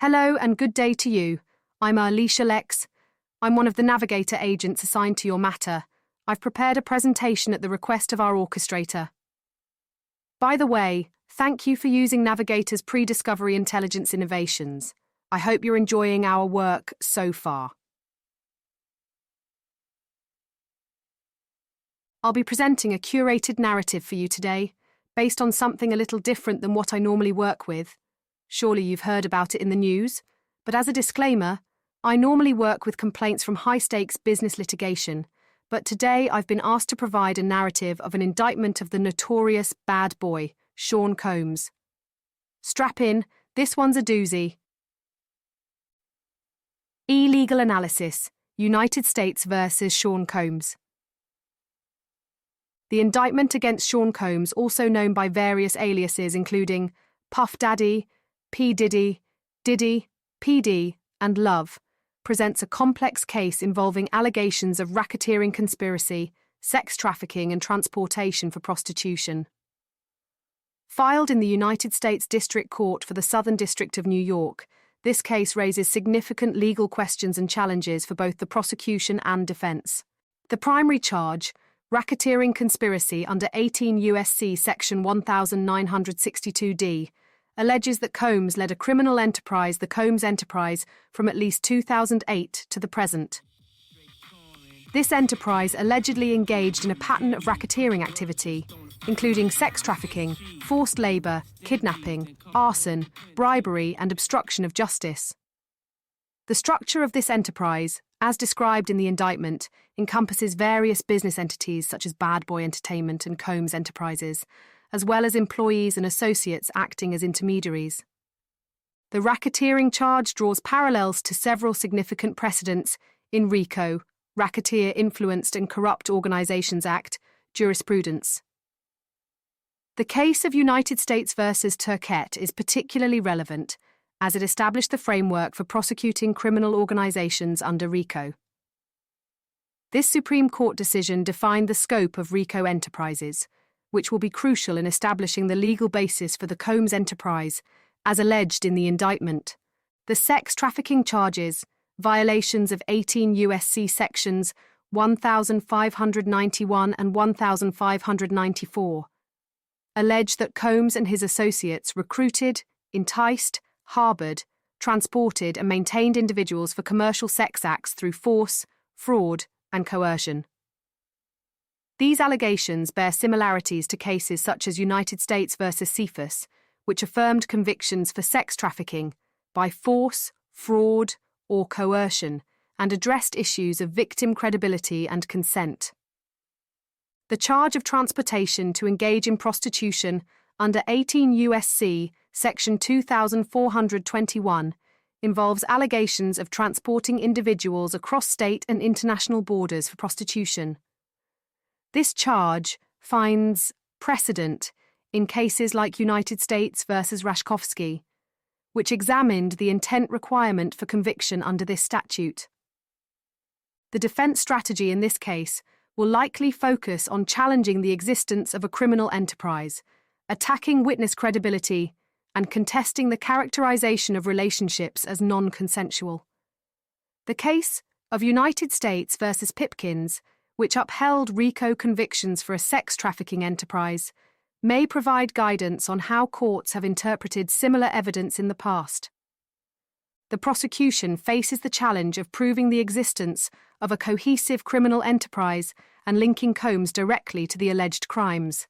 Hello and good day to you. I'm Alicia Lex. I'm one of the navigator agents assigned to your matter. I've prepared a presentation at the request of our orchestrator. By the way, thank you for using Navigator's pre-discovery intelligence innovations. I hope you're enjoying our work so far. I'll be presenting a curated narrative for you today, based on something a little different than what I normally work with. Surely you've heard about it in the news, but as a disclaimer, I normally work with complaints from high-stakes business litigation, but today I've been asked to provide a narrative of an indictment of the notorious bad boy, Sean Combs. Strap in, this one's a doozy. Illegal analysis, United States versus Sean Combs. The indictment against Sean Combs, also known by various aliases including Puff Daddy, P. Diddy, Diddy, PD, and Love, presents a complex case involving allegations of racketeering conspiracy, sex trafficking, and transportation for prostitution. Filed in the United States District Court for the Southern District of New York, this case raises significant legal questions and challenges for both the prosecution and defense. The primary charge, racketeering conspiracy under 18 U.S.C. Section 1962d, alleges that Combs led a criminal enterprise, the Combs Enterprise, from at least 2008 to the present. This enterprise allegedly engaged in a pattern of racketeering activity, including sex trafficking, forced labor, kidnapping, arson, bribery, and obstruction of justice. The structure of this enterprise, as described in the indictment, encompasses various business entities such as Bad Boy Entertainment and Combs Enterprises, as well as employees and associates acting as intermediaries. The racketeering charge draws parallels to several significant precedents in RICO, Racketeer Influenced and Corrupt Organizations Act, jurisprudence. The case of United States versus Turkette is particularly relevant, as it established the framework for prosecuting criminal organizations under RICO. This Supreme Court decision defined the scope of RICO enterprises, which will be crucial in establishing the legal basis for the Combs Enterprise, as alleged in the indictment. The sex trafficking charges, violations of 18 U.S.C. Sections 1591 and 1594, allege that Combs and his associates recruited, enticed, harbored, transported, and maintained individuals for commercial sex acts through force, fraud, and coercion. These allegations bear similarities to cases such as United States versus Cephas, which affirmed convictions for sex trafficking by force, fraud, or coercion, and addressed issues of victim credibility and consent. The charge of transportation to engage in prostitution under 18 U.S.C. Section 2421 involves allegations of transporting individuals across state and international borders for prostitution. This charge finds precedent in cases like United States versus Rashkovsky, which examined the intent requirement for conviction under this statute. The defense strategy in this case will likely focus on challenging the existence of a criminal enterprise, attacking witness credibility, and contesting the characterization of relationships as non-consensual. The case of United States versus Pipkins, which upheld RICO convictions for a sex trafficking enterprise, may provide guidance on how courts have interpreted similar evidence in the past. The prosecution faces the challenge of proving the existence of a cohesive criminal enterprise and linking Combs directly to the alleged crimes.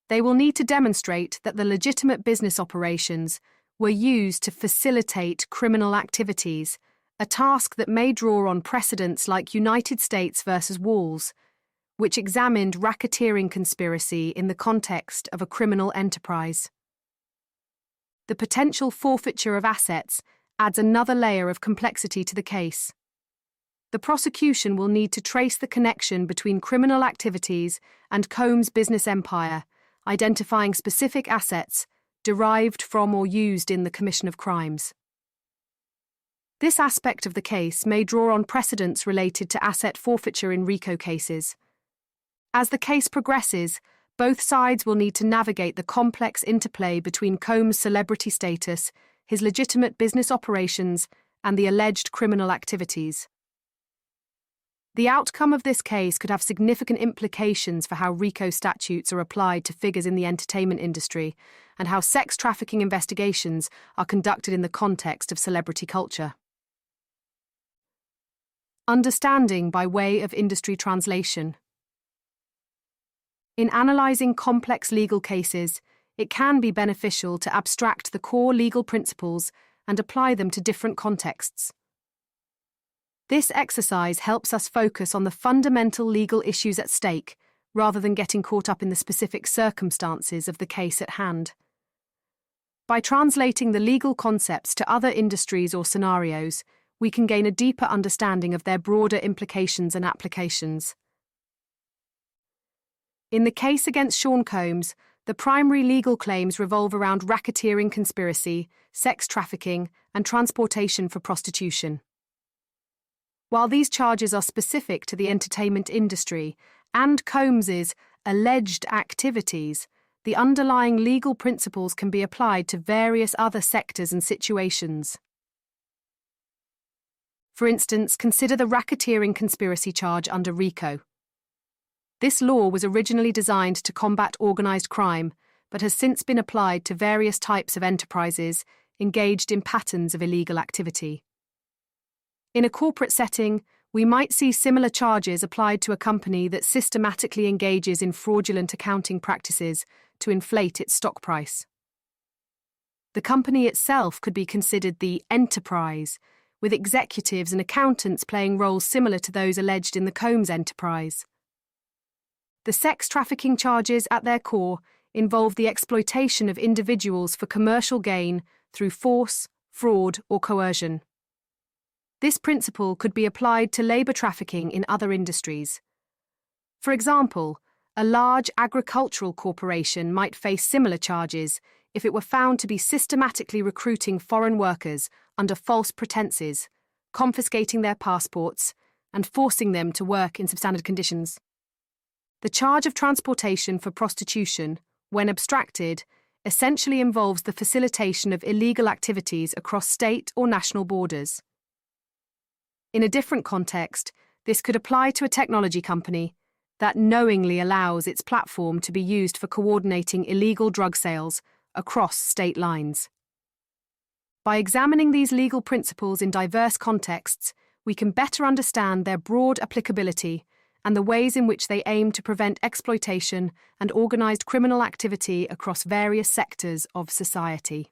They will need to demonstrate that the legitimate business operations were used to facilitate criminal activities, a task that may draw on precedents like United States versus Walls, which examined racketeering conspiracy in the context of a criminal enterprise. The potential forfeiture of assets adds another layer of complexity to the case. The prosecution will need to trace the connection between criminal activities and Combs' business empire, identifying specific assets derived from or used in the commission of crimes. This aspect of the case may draw on precedents related to asset forfeiture in RICO cases. As the case progresses, both sides will need to navigate the complex interplay between Combs' celebrity status, his legitimate business operations, and the alleged criminal activities. The outcome of this case could have significant implications for how RICO statutes are applied to figures in the entertainment industry and how sex trafficking investigations are conducted in the context of celebrity culture. Understanding by way of industry translation. In analysing complex legal cases, it can be beneficial to abstract the core legal principles and apply them to different contexts. This exercise helps us focus on the fundamental legal issues at stake, rather than getting caught up in the specific circumstances of the case at hand. By translating the legal concepts to other industries or scenarios, we can gain a deeper understanding of their broader implications and applications. In the case against Sean Combs, the primary legal claims revolve around racketeering conspiracy, sex trafficking, and transportation for prostitution. While these charges are specific to the entertainment industry and Combs's alleged activities, the underlying legal principles can be applied to various other sectors and situations. For instance, consider the racketeering conspiracy charge under RICO. This law was originally designed to combat organised crime, but has since been applied to various types of enterprises engaged in patterns of illegal activity. In a corporate setting, we might see similar charges applied to a company that systematically engages in fraudulent accounting practices to inflate its stock price. The company itself could be considered the enterprise, with executives and accountants playing roles similar to those alleged in the Combs enterprise. The sex trafficking charges at their core involve the exploitation of individuals for commercial gain through force, fraud, or coercion. This principle could be applied to labour trafficking in other industries. For example, a large agricultural corporation might face similar charges if it were found to be systematically recruiting foreign workers under false pretenses, confiscating their passports, and forcing them to work in substandard conditions. The charge of transportation for prostitution, when abstracted, essentially involves the facilitation of illegal activities across state or national borders. In a different context, this could apply to a technology company that knowingly allows its platform to be used for coordinating illegal drug sales across state lines. By examining these legal principles in diverse contexts, we can better understand their broad applicability and the ways in which they aim to prevent exploitation and organised criminal activity across various sectors of society.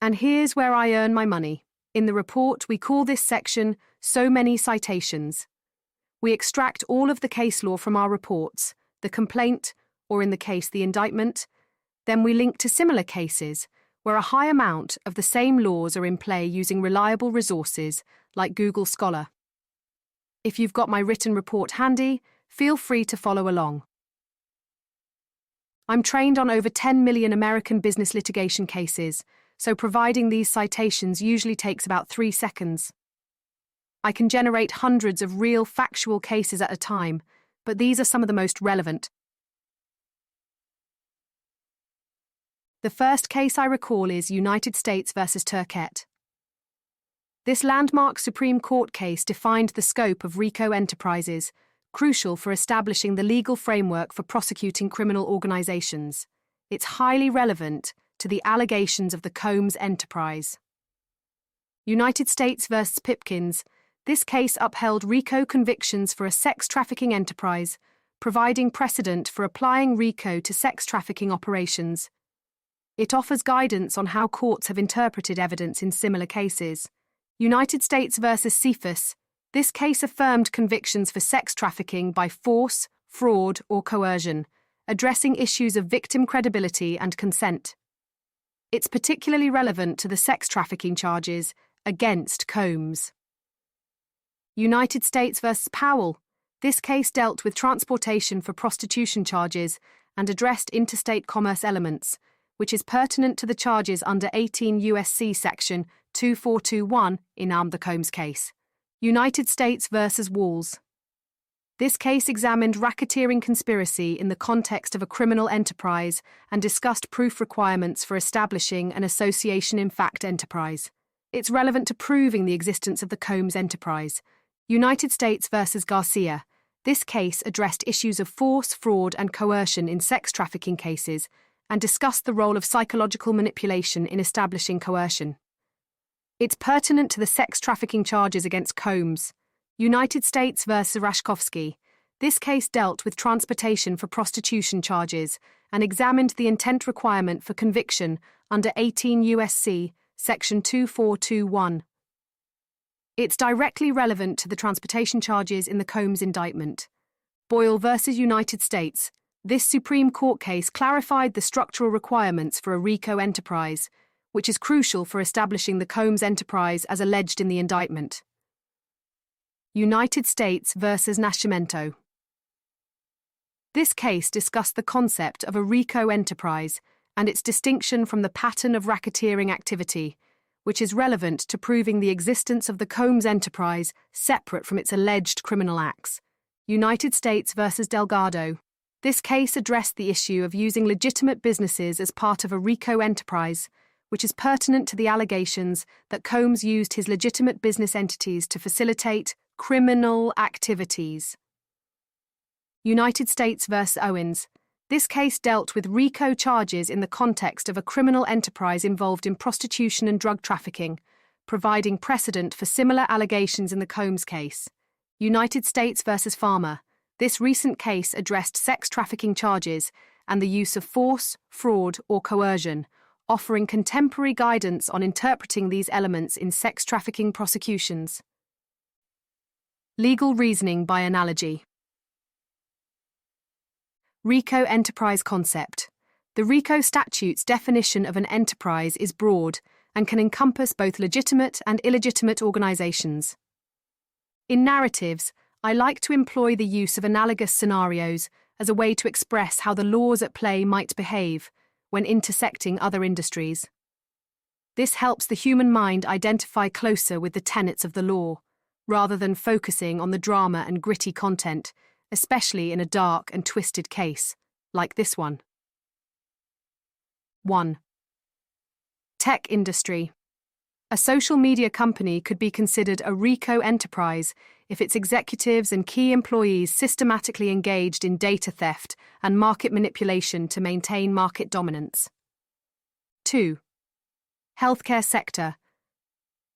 And here's where I earn my money. In the report, we call this section So Many Citations. We extract all of the case law from our reports, the complaint, or in the case, the indictment. Then we link to similar cases where a high amount of the same laws are in play using reliable resources like Google Scholar. If you've got my written report handy, feel free to follow along. I'm trained on over 10 million American business litigation cases, so providing these citations usually takes about 3 seconds. I can generate hundreds of real factual cases at a time, but these are some of the most relevant. The first case I recall is United States versus Turkette. This landmark Supreme Court case defined the scope of RICO enterprises, crucial for establishing the legal framework for prosecuting criminal organizations. It's highly relevant to the allegations of the Combs enterprise. United States versus Pipkins, this case upheld RICO convictions for a sex trafficking enterprise, providing precedent for applying RICO to sex trafficking operations. It offers guidance on how courts have interpreted evidence in similar cases. United States versus Cephas, this case affirmed convictions for sex trafficking by force, fraud, or coercion, addressing issues of victim credibility and consent. It's particularly relevant to the sex trafficking charges against Combs. United States versus Powell, this case dealt with transportation for prostitution charges and addressed interstate commerce elements, which is pertinent to the charges under 18 U.S.C. Section 2421 in the Combs case. United States versus Walls. This case examined racketeering conspiracy in the context of a criminal enterprise and discussed proof requirements for establishing an association in fact enterprise. It's relevant to proving the existence of the Combs enterprise. United States versus Garcia. This case addressed issues of force, fraud, and coercion in sex trafficking cases and discussed the role of psychological manipulation in establishing coercion. It's pertinent to the sex trafficking charges against Combs. United States versus Rashkovsky. This case dealt with transportation for prostitution charges and examined the intent requirement for conviction under 18 U.S.C. Section 2421. It's directly relevant to the transportation charges in the Combs indictment. Boyle versus United States. This Supreme Court case clarified the structural requirements for a RICO enterprise, which is crucial for establishing the Combs enterprise as alleged in the indictment. United States versus Nascimento. This case discussed the concept of a RICO enterprise and its distinction from the pattern of racketeering activity, which is relevant to proving the existence of the Combs enterprise separate from its alleged criminal acts. United States versus Delgado. This case addressed the issue of using legitimate businesses as part of a RICO enterprise, which is pertinent to the allegations that Combs used his legitimate business entities to facilitate criminal activities. United States versus Owens. This case dealt with RICO charges in the context of a criminal enterprise involved in prostitution and drug trafficking, providing precedent for similar allegations in the Combs case. United States versus Farmer. This recent case addressed sex trafficking charges and the use of force, fraud, or coercion, offering contemporary guidance on interpreting these elements in sex trafficking prosecutions. Legal reasoning by analogy. RICO enterprise concept. The RICO statute's definition of an enterprise is broad and can encompass both legitimate and illegitimate organizations. In narratives, I like to employ the use of analogous scenarios as a way to express how the laws at play might behave when intersecting other industries. This helps the human mind identify closer with the tenets of the law, rather than focusing on the drama and gritty content, especially in a dark and twisted case, like this one. 1. Tech industry. A social media company could be considered a RICO enterprise if its executives and key employees systematically engaged in data theft and market manipulation to maintain market dominance. 2. Healthcare sector.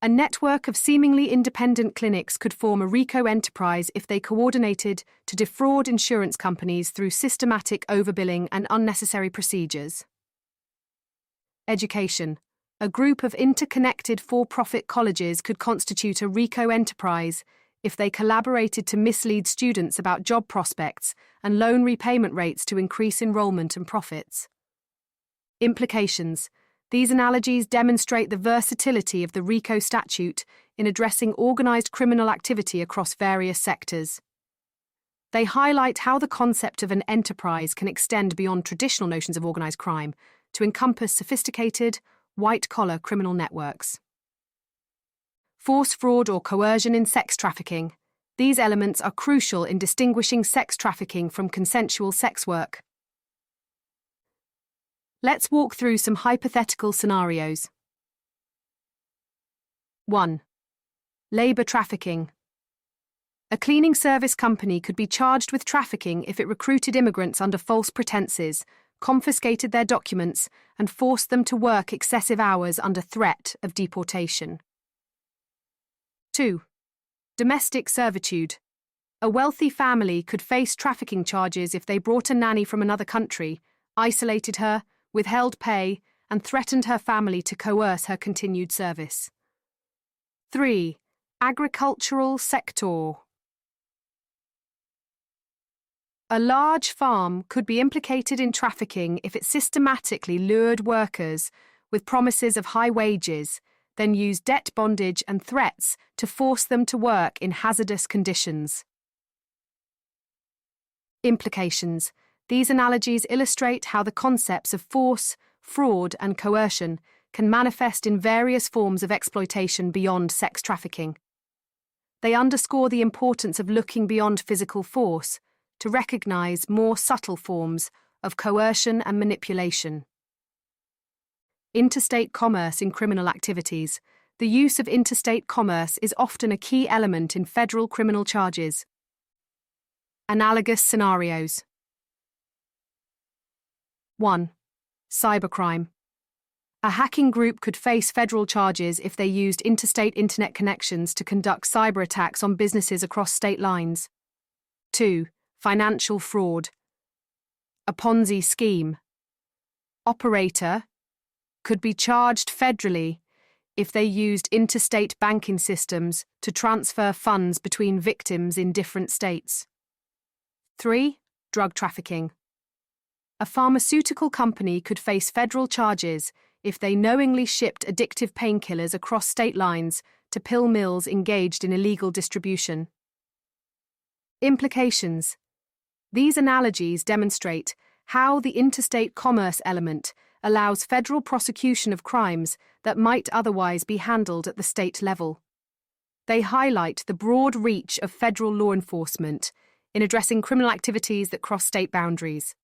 A network of seemingly independent clinics could form a RICO enterprise if they coordinated to defraud insurance companies through systematic overbilling and unnecessary procedures. Education. A group of interconnected for-profit colleges could constitute a RICO enterprise if they collaborated to mislead students about job prospects and loan repayment rates to increase enrollment and profits. Implications. These analogies demonstrate the versatility of the RICO statute in addressing organized criminal activity across various sectors. They highlight how the concept of an enterprise can extend beyond traditional notions of organized crime to encompass sophisticated, white-collar criminal networks. Force, fraud, or coercion in sex trafficking. These elements are crucial in distinguishing sex trafficking from consensual sex work. Let's walk through some hypothetical scenarios. 1. Labor trafficking. A cleaning service company could be charged with trafficking if it recruited immigrants under false pretenses, confiscated their documents, and forced them to work excessive hours under threat of deportation. 2. Domestic servitude. A wealthy family could face trafficking charges if they brought a nanny from another country, isolated her, withheld pay, and threatened her family to coerce her continued service. 3. Agricultural sector. A large farm could be implicated in trafficking if it systematically lured workers with promises of high wages, then used debt bondage and threats to force them to work in hazardous conditions. Implications. These analogies illustrate how the concepts of force, fraud, and coercion can manifest in various forms of exploitation beyond sex trafficking. They underscore the importance of looking beyond physical force to recognize more subtle forms of coercion and manipulation. Interstate commerce in criminal activities. The use of interstate commerce is often a key element in federal criminal charges. Analogous scenarios. 1. Cybercrime. A hacking group could face federal charges if they used interstate internet connections to conduct cyber attacks on businesses across state lines. 2. Financial fraud. A Ponzi scheme. Operator could be charged federally if they used interstate banking systems to transfer funds between victims in different states. 3. Drug trafficking. A pharmaceutical company could face federal charges if they knowingly shipped addictive painkillers across state lines to pill mills engaged in illegal distribution. Implications. These analogies demonstrate how the interstate commerce element allows federal prosecution of crimes that might otherwise be handled at the state level. They highlight the broad reach of federal law enforcement in addressing criminal activities that cross state boundaries.